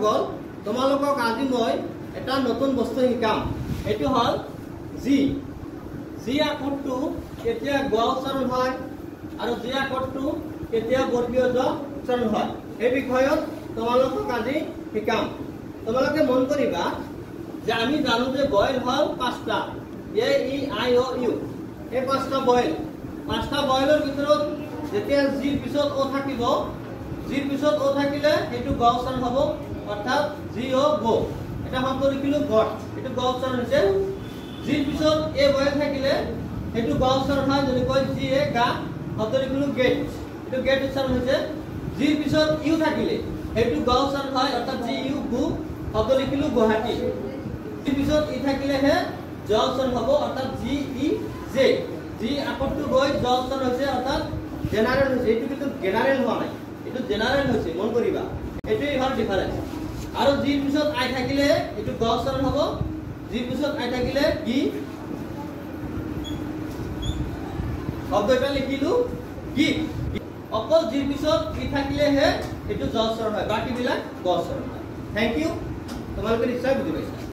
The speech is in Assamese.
বন্ধুসকল তোমালোকক আজি মই এটা নতুন বস্তু শিকাম এটো হল জি জি আখৰটো কেতিয়া গ উচ্চাৰণ হয় আৰু জি আখৰটো কেতিয়া বৰ্গীয় জ উচ্চাৰণ হয় এই বিষয়ত তোমালোকক আজি শিকাম তোমালোকে মন কৰিবা যে আমি জানো যে বয়েল হল পাঁচটা এ ই আই ও ইউ এই পাঁচটা বয়েলৰ ভিতৰত যেতিয়া জিৰ পিছত ও থাকিব জিৰ পিছত ও থাকিলে এটো গ উচ্চাৰণ হ'ব অৰ্থাৎ জি ও গো এটা শব্দ লিখিলো গট এটো গ উচ্চাৰণ হৈছে জিৰ পিছত এ বয়েল থাকিলে এটো গ উচ্চাৰণ হয় যদি কয় জি এ গা শব্দ লিখিলো গেট এটো গেট উচ্চাৰণ হৈছে জিৰ পিছত ইউ থাকিলে এটো গ উচ্চাৰণ হয় অৰ্থাৎ জি ইউ গু শব্দ লিখিলো গুৱাহাটী জিৰ পিছত ই থাকিলে হে জ উচ্চাৰণ হ'ব অৰ্থাৎ জি ই জে জি আখৰটো গৈ জ উচ্চাৰণ হৈছে অৰ্থাৎ জেনাৰেল হৈছে এটো কিন্তু জেনাৰেল হোৱা নাই এটো জেনাৰেল হৈছে মন কৰিবা এটোই হল ডিফাৰেন্স আৰু জিৰ পিছত আই থাকিলে এটো গ উচ্চাৰণ হ'ব জিৰ পিছত আই থাকিলে কি শব্দ এটা লিখিলো গিফট অকল জিৰ পিছত ই থাকিলে হে এটো জ উচ্চাৰণ হয় বাকি বিলাক গ উচ্চাৰণ হয় থ্যাংক ইউ তোমালোকে নিশ্চয় বুজি পাইছা